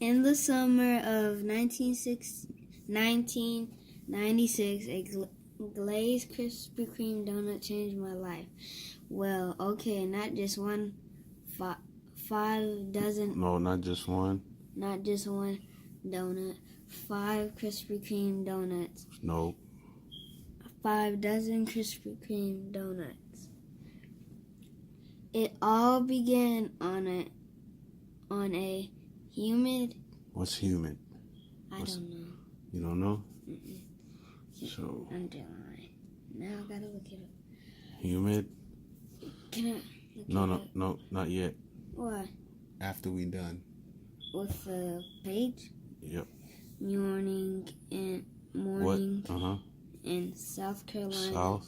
In the summer of 1996, a glazed Krispy Kreme donut changed my life. Well, okay, not just one, 5 dozen. No, not just one. Not just one donut. 5 Krispy Kreme donuts. No. 5 dozen Krispy Kreme donuts. It all began on a humid. What's humid? I don't know. You don't know? Mm-mm. So. Underline. Now I gotta look it up. Humid? Can I? No, not yet. Why? After we done. With the page? Yep. Morning. What? In South Carolina.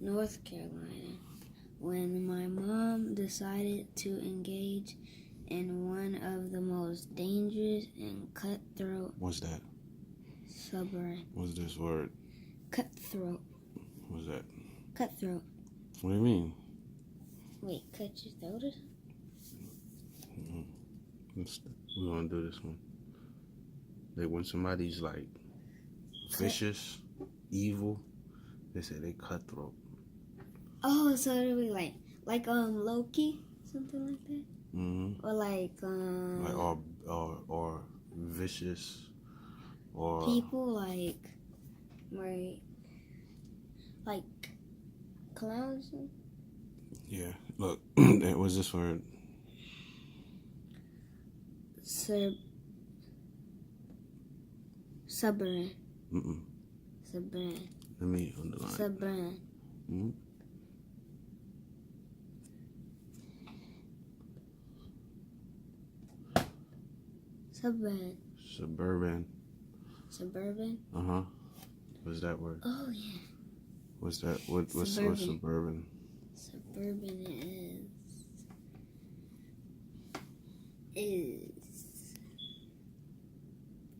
North Carolina. When my mom decided to engage in one of the most dangerous and cutthroat. What's that? Subway. What's this word? Cutthroat. What's that? Cutthroat. What do you mean? Wait, cut your throat? We're gonna do this one. Like when somebody's like vicious, evil, they say they cutthroat. Oh, so it'll be like Loki, something like that. Mm-hmm. Or like or vicious, or people like clowns. Yeah, look, that was this word. Submarine. Mm-mm. Submarine. Let me underline. Submarine. Mm-hmm. Suburban. What's that word? Oh yeah. What's that? What's suburban? Suburban is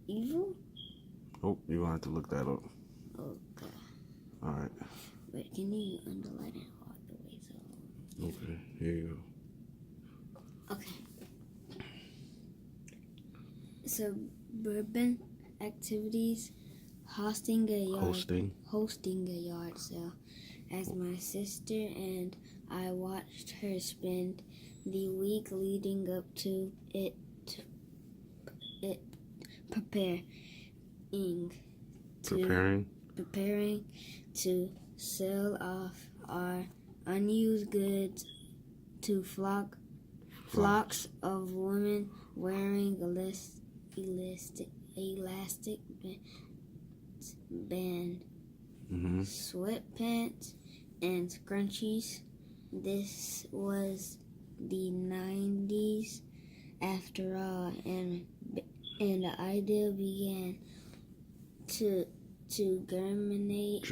evil. Oh, you're gonna have to look that up. Okay. All right. Wait, can you underline it all the way? So. Okay. Here you go. Okay. Suburban activities, hosting a yard sale, as my sister and I watched her spend the week leading up to it preparing to sell off our unused goods to flocks of women wearing elastic band, sweatpants, and scrunchies. This was the 90s after all, and the idea began to germinate.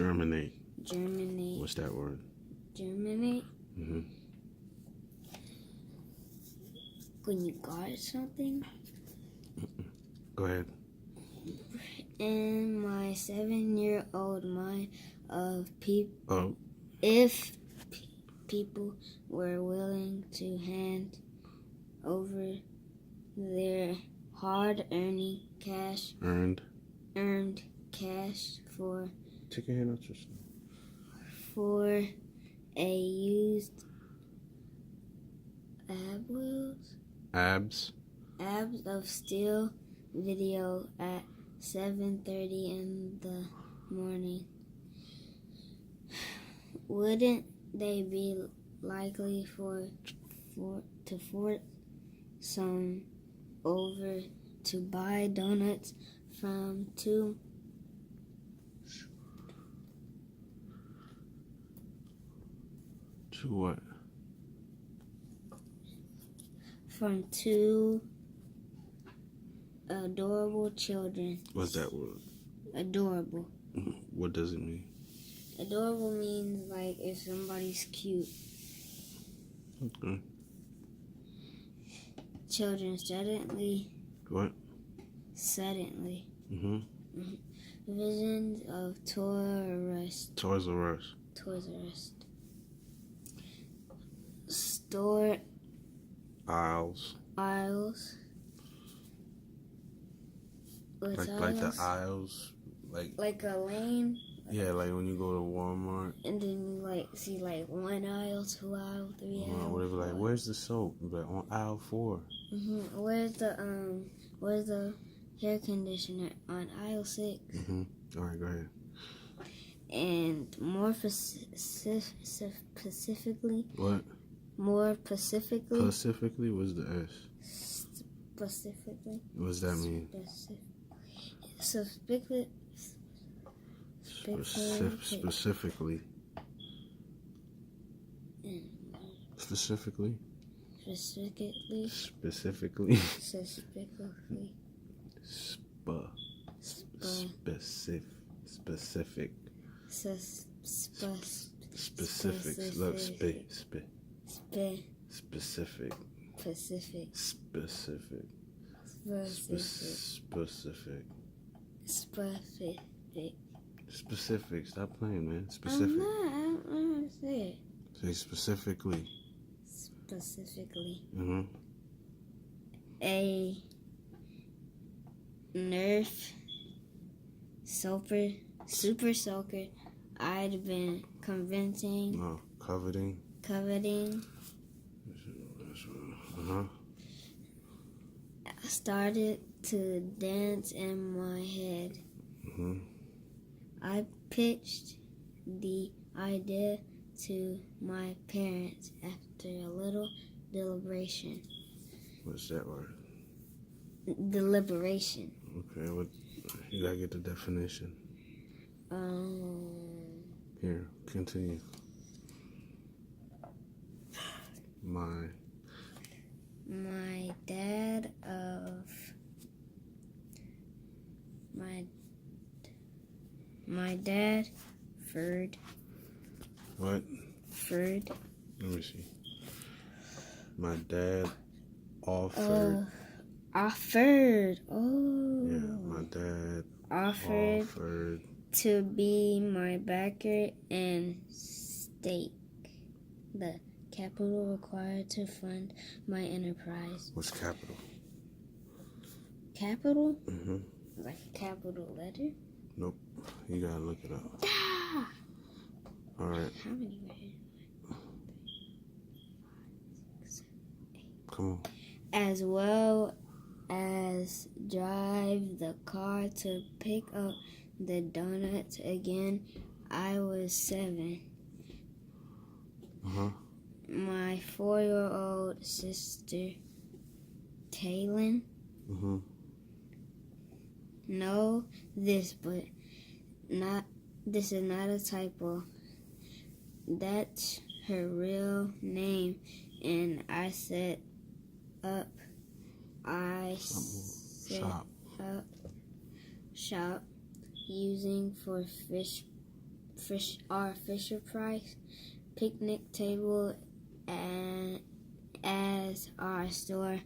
What's that word? Germinate. Mm-hmm. When you guard something. Go ahead. In my 7-year-old mind of people, Oh. If people were willing to hand over their hard-earned cash, for take your hand out your for a used abs of steel video at 7:30 in the morning, wouldn't they be likely to force some over to buy donuts from two what? From two adorable children. What's that word? Adorable. What does it mean? Adorable means like if somebody's cute. Okay. Children suddenly. What? Suddenly. Visions of Toys R Us. Store aisles Like the aisles, like a lane. Yeah, like when you go to Walmart. And then you see 1 aisle, 2 aisle, 3 aisle. Whatever. Like, where's the soap? But on aisle 4. Where's the hair conditioner? On aisle 6. All right, go ahead. And more specifically. What? More specifically. Specifically, what's the S? Specifically. What does that mean? Specifically. Specifically. Specifically. Specifically. Specific. Specifics. Look, specific. Specific. Specific. Stop playing, man. Specific. I'm not. I don't know how to say it. Say specifically. A Nerf super soaker I'd been coveting. Started to dance in my head. I pitched the idea to my parents after a little deliberation. What's that word? Deliberation. Okay, you gotta get the definition. Here, continue. My dad Ferd. What? Ferd. Let me see. My dad offered. Offered. Oh. Yeah, my dad offered to be my backer and stake the capital required to fund my enterprise. What's capital? Capital? Like a capital letter? Nope. You gotta look it up. Ah! All right. How many were here? Come on. As well as drive the car to pick up the donuts again. I was 7. My 4-year-old sister, Taylin. Know this, but this is not a typo. That's her real name, and I set up shop using for our Fisher Price picnic table and as our store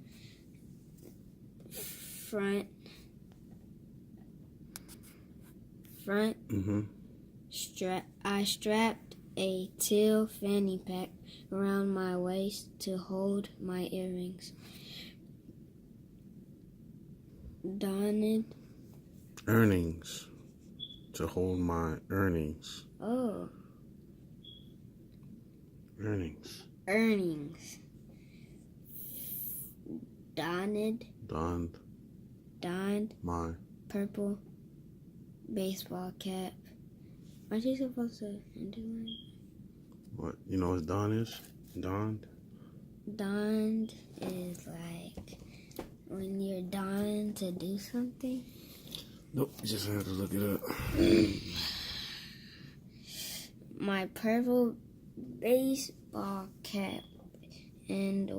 front. I strapped a teal fanny pack around my waist to hold my earrings. Donned earnings to hold my earnings. Oh. Earnings. Donned my purple baseball cap. Aren't you supposed to do that? What? You know what Don is? Donned? Donned is like when you're donned to do something. Nope, you just have to look it up. My purple baseball cap and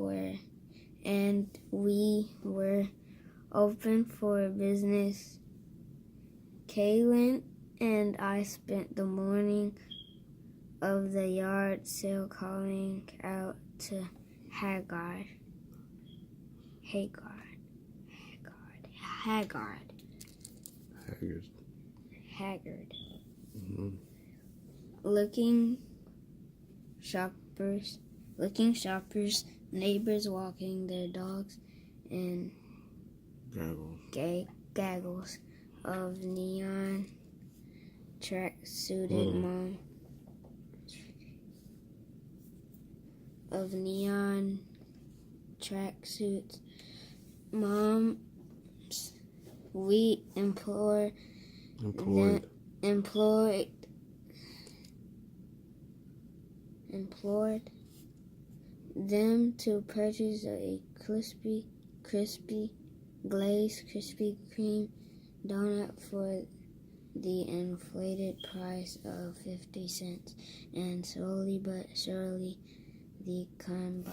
we were open for business. Kaylin and I spent the morning of the yard sale calling out to Haggard. Looking shoppers, neighbors walking their dogs, and gaggles. of neon tracksuited mom. Of neon tracksuits. Moms, we implored them to purchase a crispy glazed Krispy Kreme donut for the inflated price of 50 cents. And slowly but surely, the combination.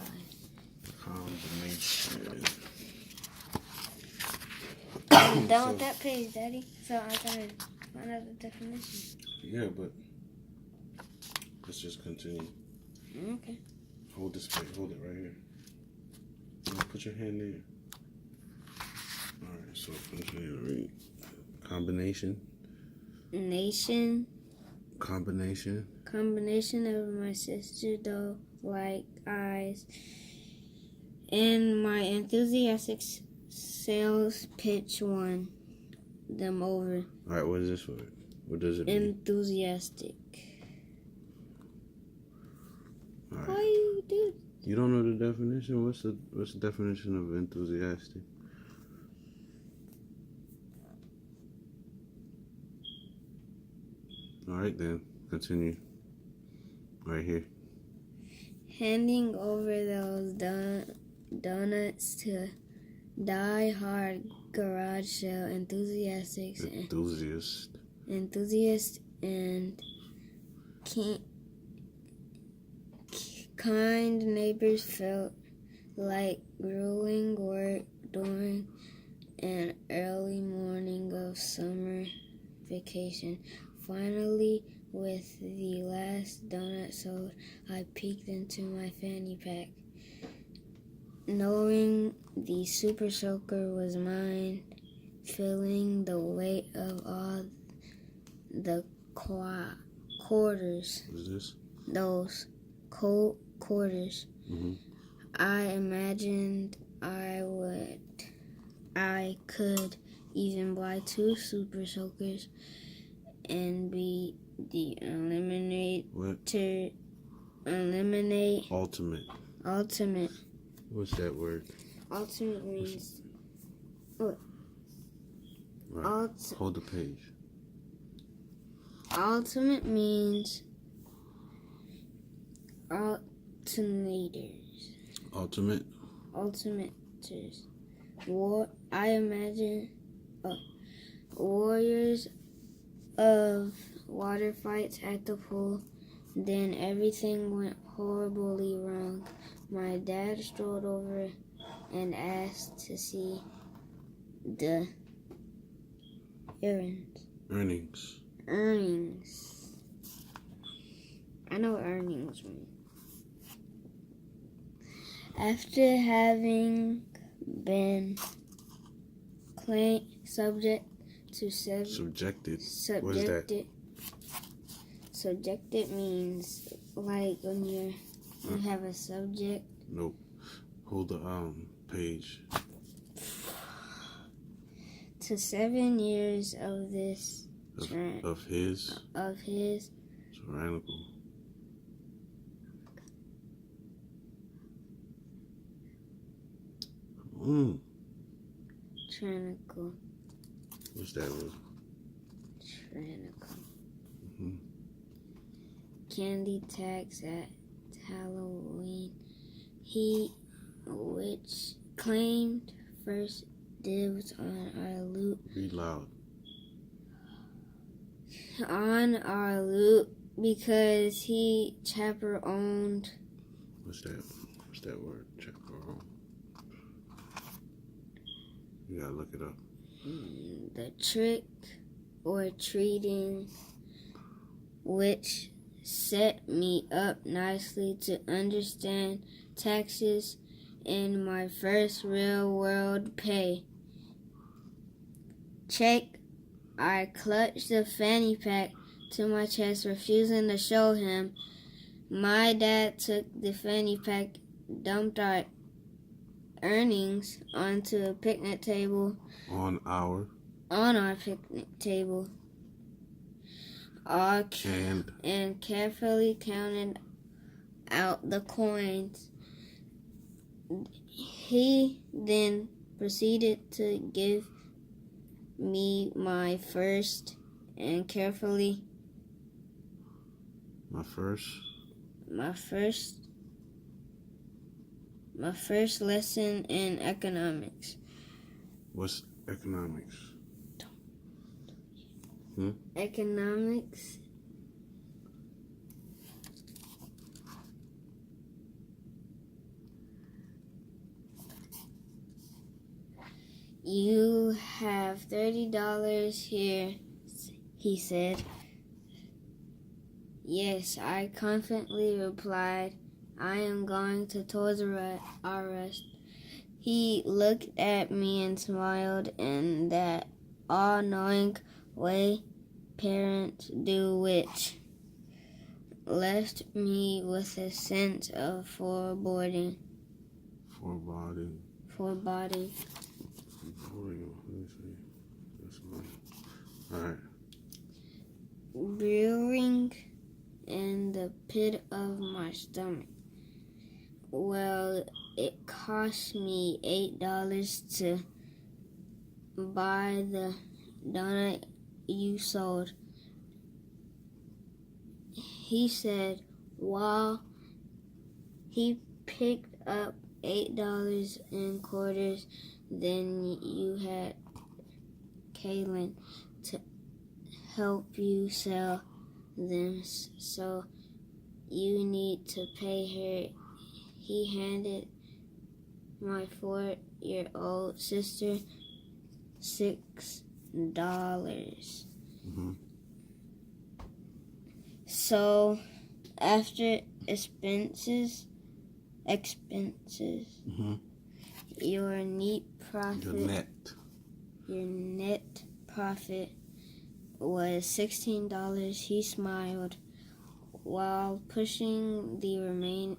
I'm done with that page, Daddy. So I gotta find out the definition. Yeah, but let's just continue. Okay. Hold this page. Hold it right here. Put your hand there. All right. So continue to read. Combination. Nation. Combination. Combination of my sister doe like eyes and my enthusiastic sales pitch won them over. All right. What is this word? What does it mean? Enthusiastic. All right. Why you do? You don't know the definition? What's the definition of enthusiastic? All right, then. Continue. Right here. Handing over those donuts to die-hard garage sale enthusiasts and kind neighbors felt like grueling work during an early morning of summer vacation. Finally, with the last donut sold, I peeked into my fanny pack, knowing the super soaker was mine, feeling the weight of all the quarters. What is this? Those cold quarters. Mm-hmm. I imagined I could even buy 2 super soakers and be the ultimate. What's that word? Ultimate means right. Hold the page. Ultimate means alternators. Ultimators. I imagine warriors of water fights at the pool. Then everything went horribly wrong. My dad strolled over and asked to see the earnings. I know what earnings mean. After having been subjected. What is that? Subjected means like when you have a subject. Nope. Hold the page. To 7 years of this of his tyrannical. Tyrannical. What's that word? Tyrannical. Mm-hmm. Candy tax at Halloween. Which claimed first dibs on our loot. Read loud. On our loot because he chapter owned. What's that word? Chapter owned. You gotta look it up. The trick or treating, which set me up nicely to understand taxes in my first real world pay check. I clutched the fanny pack to my chest, refusing to show him. My dad took the fanny pack, dumped our earnings onto a picnic table. On our on our picnic table, and carefully counted out the coins. He then proceeded to give me my first lesson in economics. What's economics? Economics. You have $30 here, he said. Yes, I confidently replied. I am going to Toys R Us. He looked at me and smiled in that all-knowing way parents do, which left me with a sense of foreboding. Alright. Brewing in the pit of my stomach. Well, it cost me $8 to buy the donut you sold, he said while he picked up $8 in quarters. Then you had Kaylin to help you sell them, so you need to pay her. He handed my 4-year-old sister $6. So after expenses, your net profit was $16. He smiled while pushing the remaining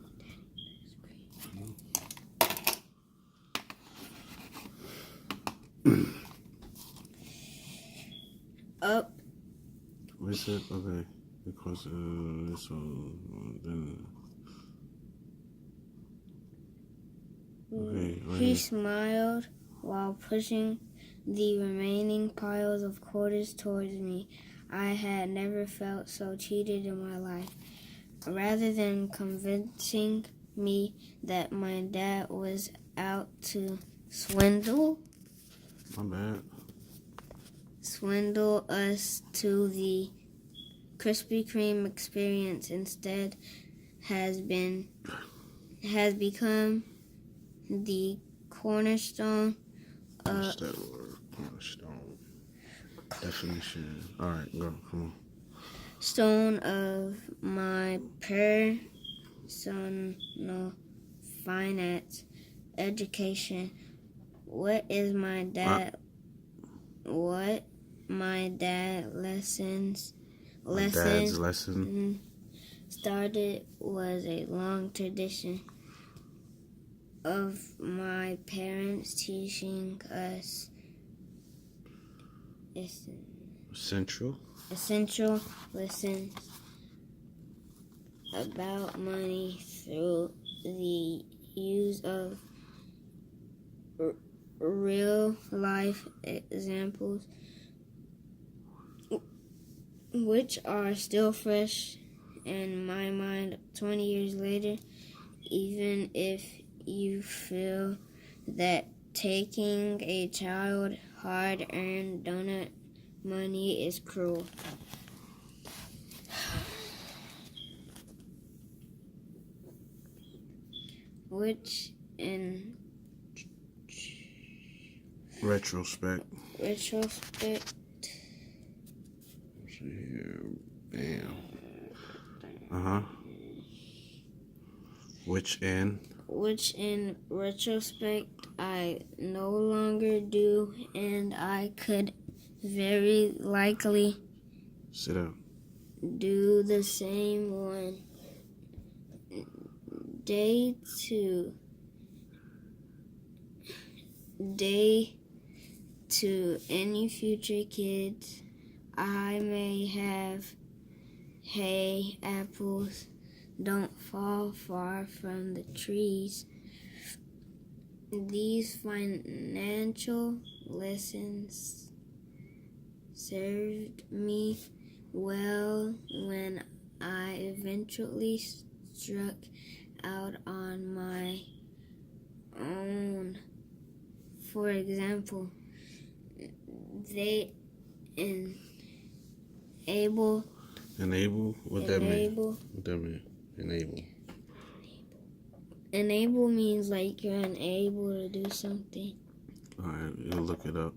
up. What's it? Okay. Because He smiled while pushing the remaining piles of quarters towards me. I had never felt so cheated in my life. Rather than convincing me that my dad was out to swindle us to the Krispy Kreme experience, instead has become the cornerstone of... What's that word? Cornerstone. Definition. All right, go. Come on. Stone of my personal finance education. What my dad lessons started was a long tradition of my parents teaching us essential lessons about money through the use of real life examples, which are still fresh in my mind 20 years later. Even if you feel that taking a child hard-earned donut money is cruel. Which in retrospect. Bam. Which in retrospect I no longer do, and I could very likely sit up. Do the same one day to any future kids, I may have hay, apples don't fall far from the trees. These financial lessons served me well when I eventually struck out on my own. For example, they enable. What that mean? What that mean? Enable. Enable means like you're unable to do something. All right, you'll look it up.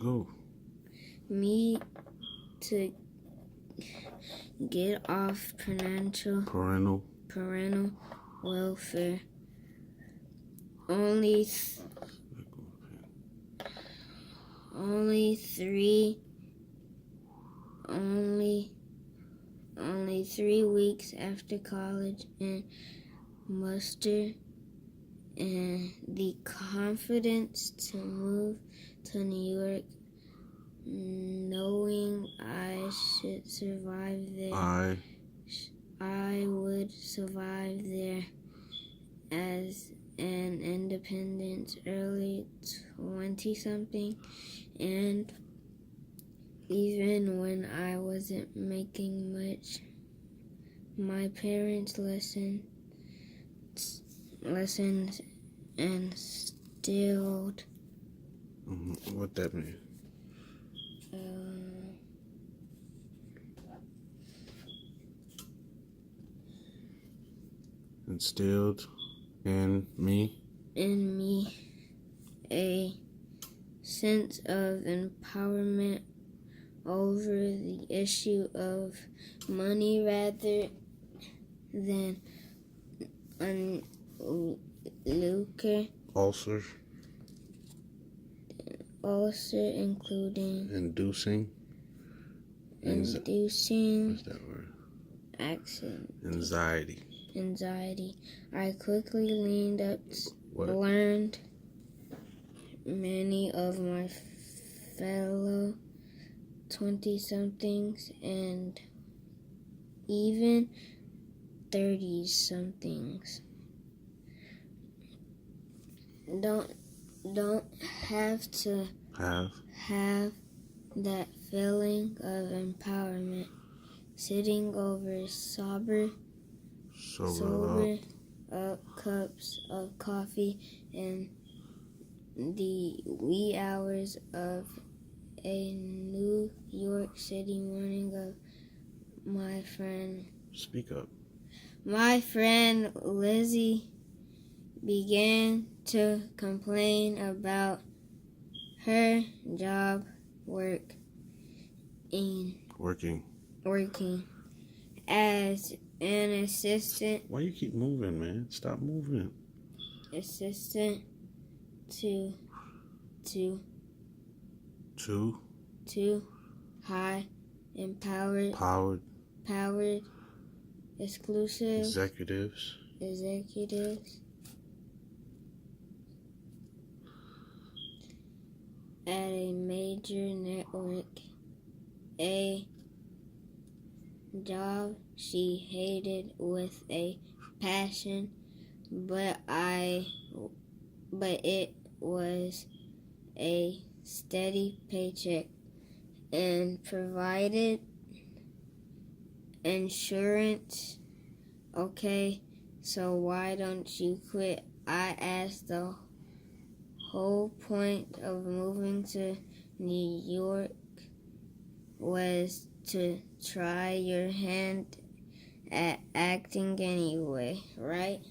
Go. Me to get off parental welfare. Only 3 weeks after college and muster and the confidence to move to New York, knowing I should survive there. I would survive there as an independent early 20-something, and even when I wasn't making much, my parents listened and instilled. What that mean? Instilled in me a sense of empowerment over the issue of money rather than lucre. Also including inducing. What's that word? Accent. Anxiety. I quickly learned many of my fellow 20-somethings and even 30-somethings don't have to have that feeling of empowerment. Sitting over sober cups of coffee in the wee hours of a New York City morning of my friend. Speak up. My friend Lizzie began to complain about her job working as an assistant. Why you keep moving, man? Stop moving. Assistant to high empowered exclusive executives at a major network, a job she hated with a passion, but it was a steady paycheck and provided insurance. Okay, so why don't you quit? I asked. The whole point of moving to New York was to try your hand at acting anyway, right?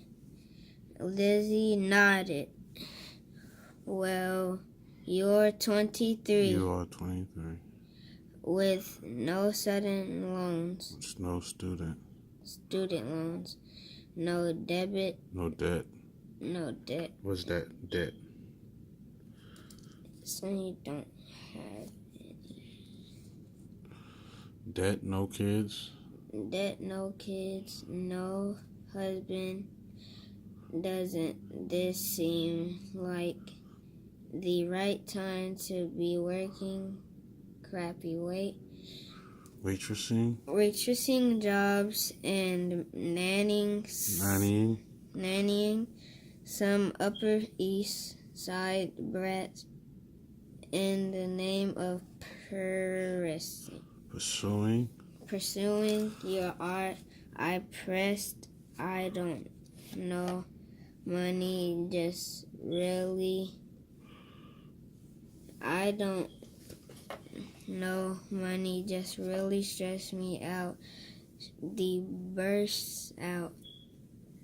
Lizzie nodded. Well, you're 23. You are 23. With no sudden loans. It's no student loans. No debit. No debt. What's that? Debt. So you don't have any. Debt, no kids. No husband. Doesn't this seem like the right time to be working crappy waitressing jobs and nannying some Upper East Side brats in the name of pursuing your art. I don't know, money just really stressed me out.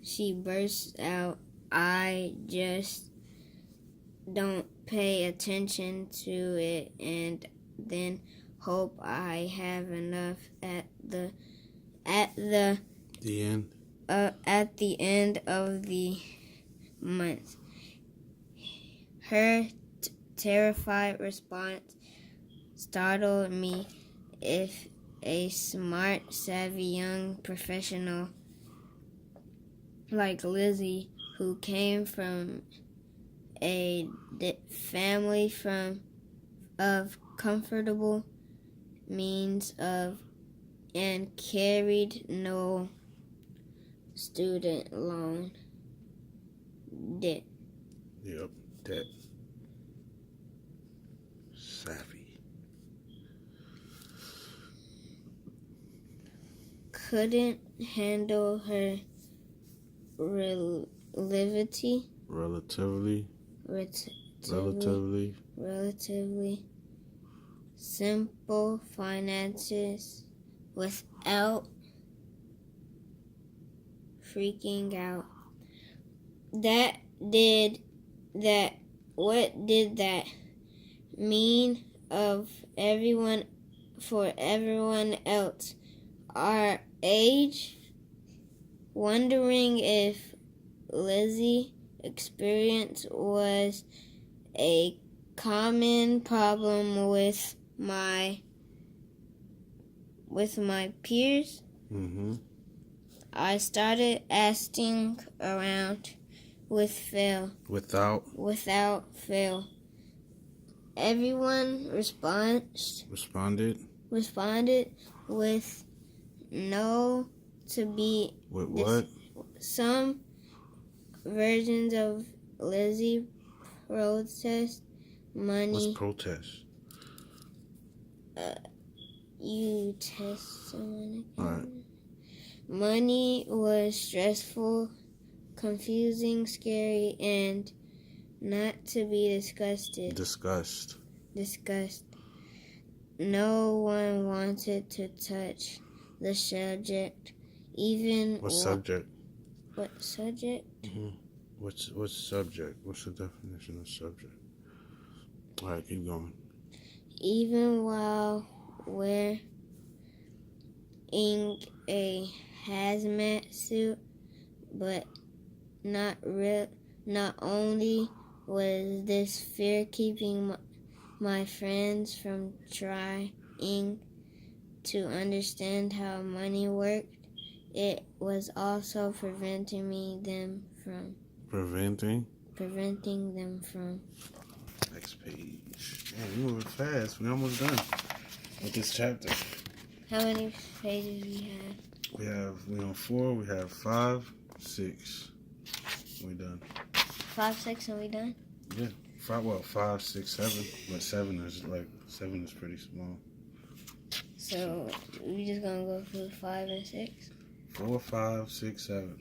She bursts out. I just don't pay attention to it and then hope I have enough at the end of the month. Her terrified response startled me. If a smart, savvy young professional like Lizzie, who came from a family of comfortable means and carried no student loan debt. Yep, debt. Savvy. Couldn't handle her relatively simple finances without freaking out. What did that mean for everyone else our age? Wondering if Lizzie's experience was a common problem with my peers. Mm-hmm. I started asking around without fail. Everyone responded with no to be with what? Some versions of Lizzie protest money. What's protest? You test someone again. All right. Money was stressful, confusing, scary, and not to be discussed. No one wanted to touch the subject. What subject? What subject? Mm-hmm. What's subject? What's the definition of subject? All right, keep going. Even while wearing a hazmat suit, but not only was this fear keeping my friends from trying to understand how money worked, it was also preventing them from. Next page. Man, you moving fast. We're almost done with this chapter. How many pages we have? We on 4. We have 5, 6. We done. 5, 6, and we done? Yeah. 5, 6, 7. But 7 is pretty small. So we just gonna go through 5 and 6? 4, 5, 6, 7.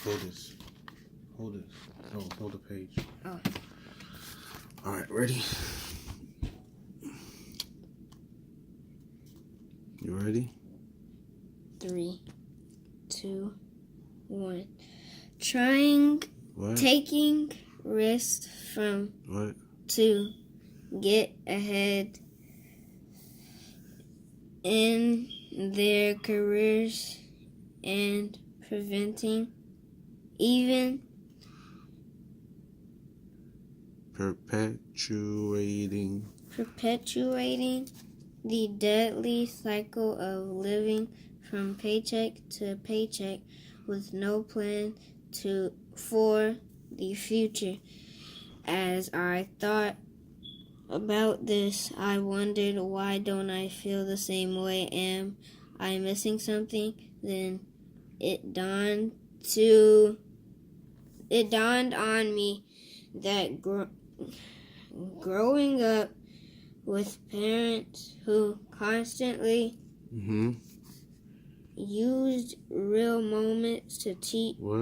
Hold this. Hold the page. Oh. All right, ready? You ready? 3, 2, 1. Taking risks to get ahead in their careers and perpetuating the deadly cycle of living from paycheck to paycheck with no plan for the future. As As I thought about this, I wondered, why don't I feel the same way? Am I missing something? Then it dawned on me that growing up with parents who constantly used real life moments to teach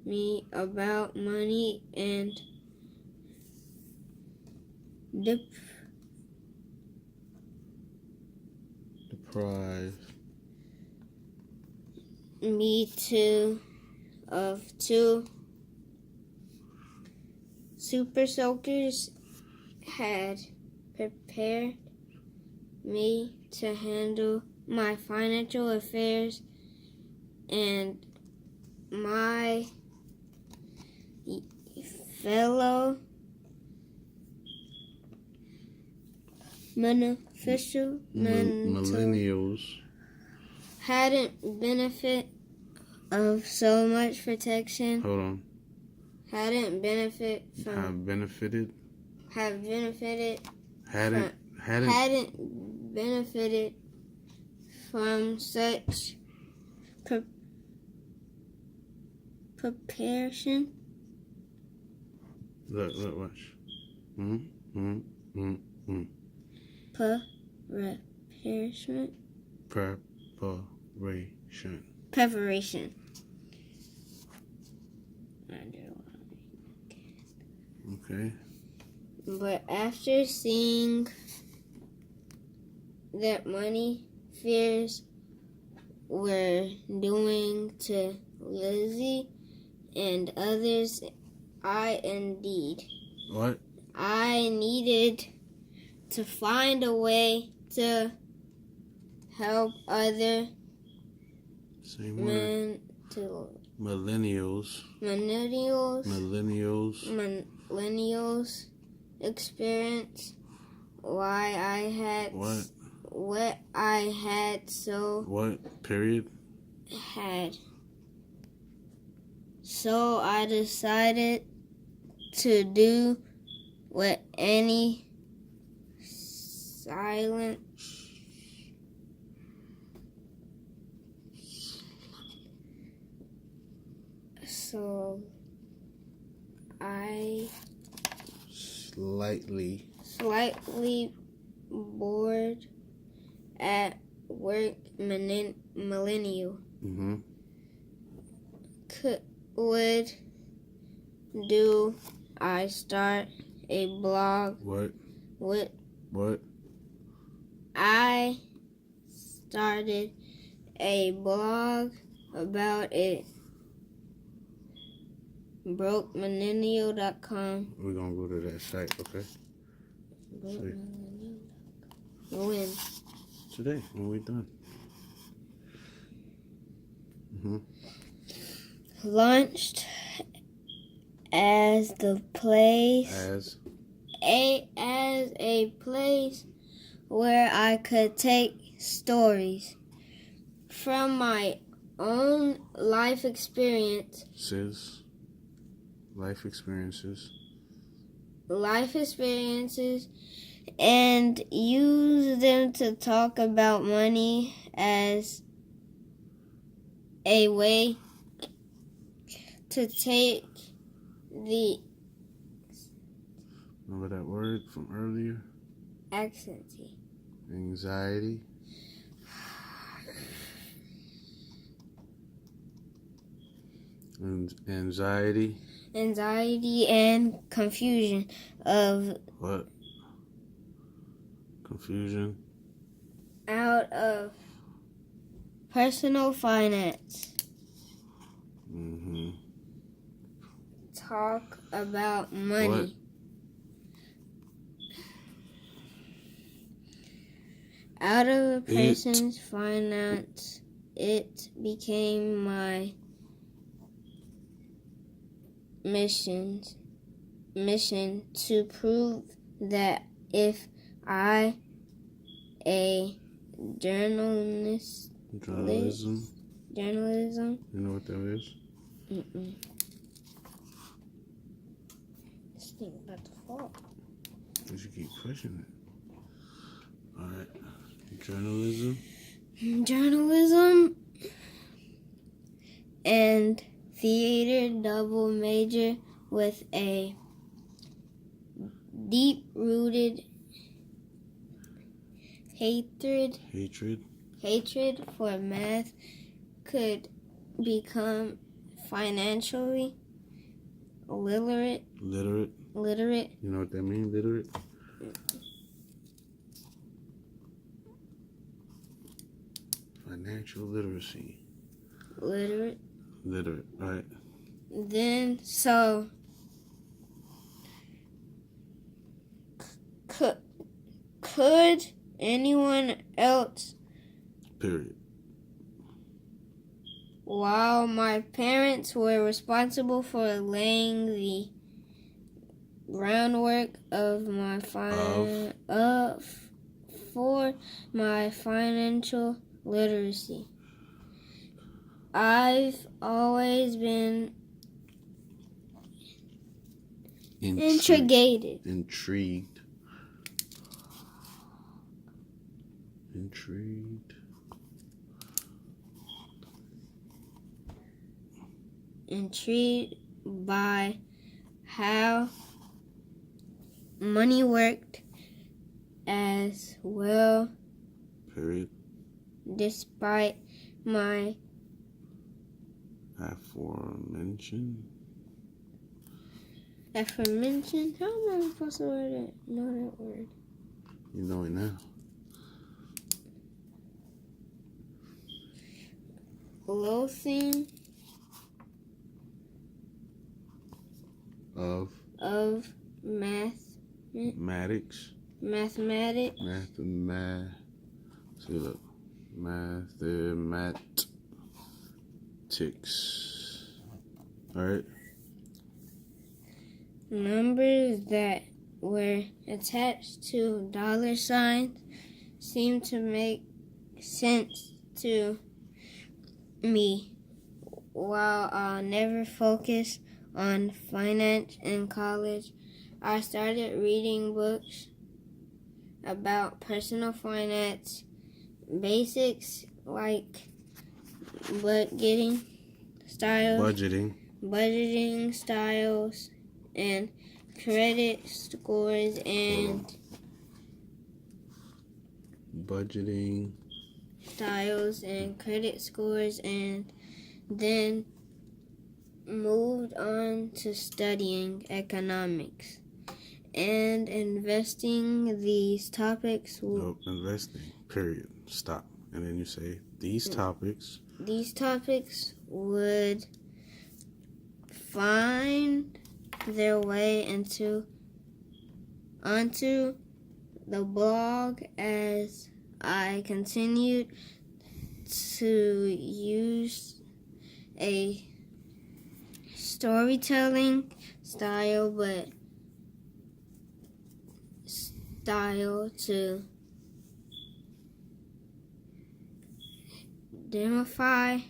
me about money and deprive me of two super soakers had prepared me to handle my financial affairs, and my fellow millennials hadn't benefit of so much protection. Hold on. Hadn't benefit from Have benefited from such preparation. Look, watch. Preparation. Okay. But after seeing that money fears were doing to Lizzie and others, I needed to find a way to help other millennials experience why I had what I had had. So I decided to do what any silent slightly bored at work millennial would do. I start a blog. What? I started a blog about it. BrokeMillennial.com. We're gonna go to that site, okay? When? Today, when we're done. Launched as the place as a place where I could take stories from my own life experiences and use them to talk about money as a way to take the remember that word from earlier? Anxiety. Anxiety and confusion of what? Confusion out of personal finance. Talk about money. What? Out of a person's finance, it became my mission to prove that if I, a journalism. You know what that is? think about to fall. You should keep pushing it. All right. Journalism. Journalism and theater double major with a deep-rooted hatred for math could become financially literate. You know what that means, literate? Financial literacy. Literate, right. Then, so, could anyone else? Period. While my parents were responsible for laying the groundwork of my for my financial literacy, I've always been intrigued by how money worked as well. Period. Despite my aforementioned. How am I supposed to know that word? You know it now. Loathing of mathematics. All right. Numbers that were attached to dollar signs seem to make sense to me. While I'll never focus on finance in college, I started reading books about personal finance basics like budgeting styles and credit scores and then moved on to studying economics and investing. These topics Period. Stop. And then you say these topics would find their way onto the blog as I continued to use a storytelling style to demystify